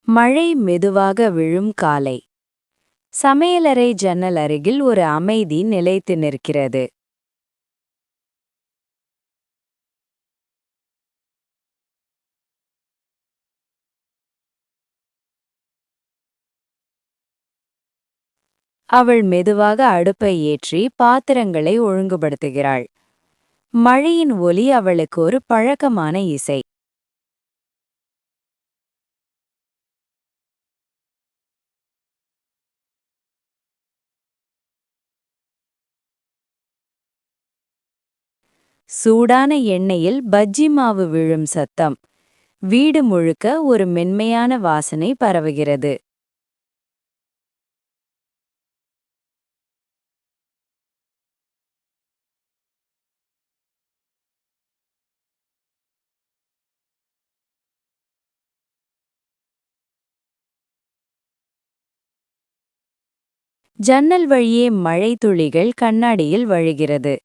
மழை மெதுவாக விழும் காலை. சமையலறை ஜன்னல் அருகில் ஒரு அமைதி நிலைத்து நிற்கிறது. அவள் மெதுவாக அடுப்பை ஏற்றி பாத்திரங்களை ஒழுங்குபடுத்துகிறாள். மழையின் ஒலி அவளுக்கு ஒரு பழக்கமான இசை. சூடான எண்ணெயில் பஜ்ஜி மாவு விழும் சத்தம். வீடு முழுக்க ஒரு மென்மையான வாசனை பரவுகிறது. ஜன்னல் வழியே மழை துளிகள் கண்ணாடியில் வழிகிறது.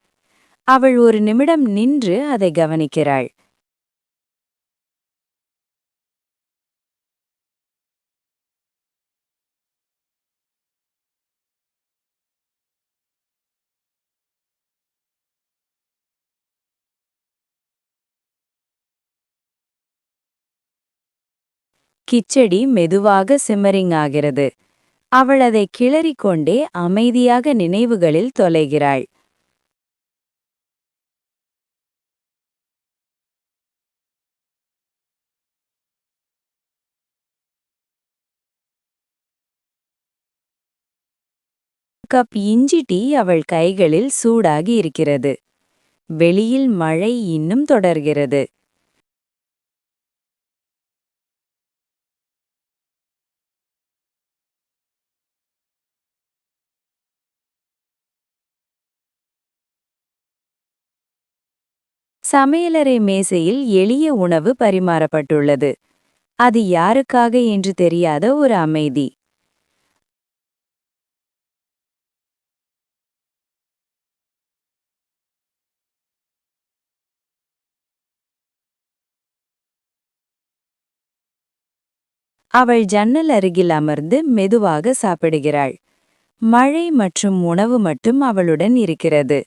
அவள் ஒரு நிமிடம் நின்று அதை கவனிக்கிறாள். கிச்சடி மெதுவாக சிம்மரிங் ஆகிறது. அவள் அதை கிளறிக்கொண்டே அமைதியாக நினைவுகளில் தொலைகிறாள். கப் இஞ்சி டீ அவள் கைகளில் சூடாகி இருக்கிறது. வெளியில் மழை இன்னும் தொடர்கிறது. சமையலறை மேசையில் எளிய உணவு பரிமாறப்பட்டுள்ளது. அது யாருக்காக என்று தெரியாத ஒரு அமைதி. அவள் ஜன்னல் அருகில் அமர்ந்து மெதுவாக சாப்பிடுகிறாள். மழை மற்றும் உணவு மட்டும் அவளுடன் இருக்கிறது.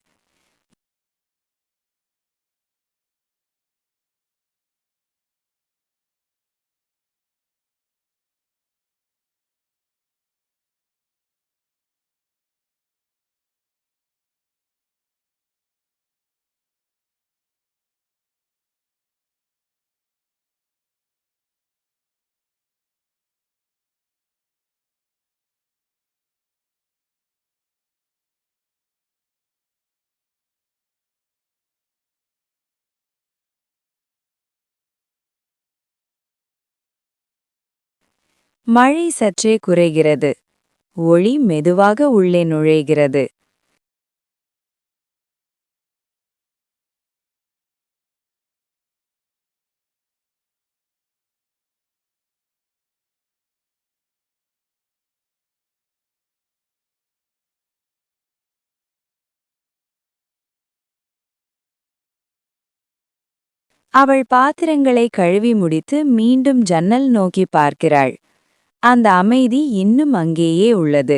மழை சற்றே குறைகிறது. ஒளி மெதுவாக உள்ளே நுழைகிறது. அவள் பாத்திரங்களை கழுவி முடித்து மீண்டும் ஜன்னல் நோக்கி பார்க்கிறாள். அந்த அமைதி இன்னும் அங்கேயே உள்ளது.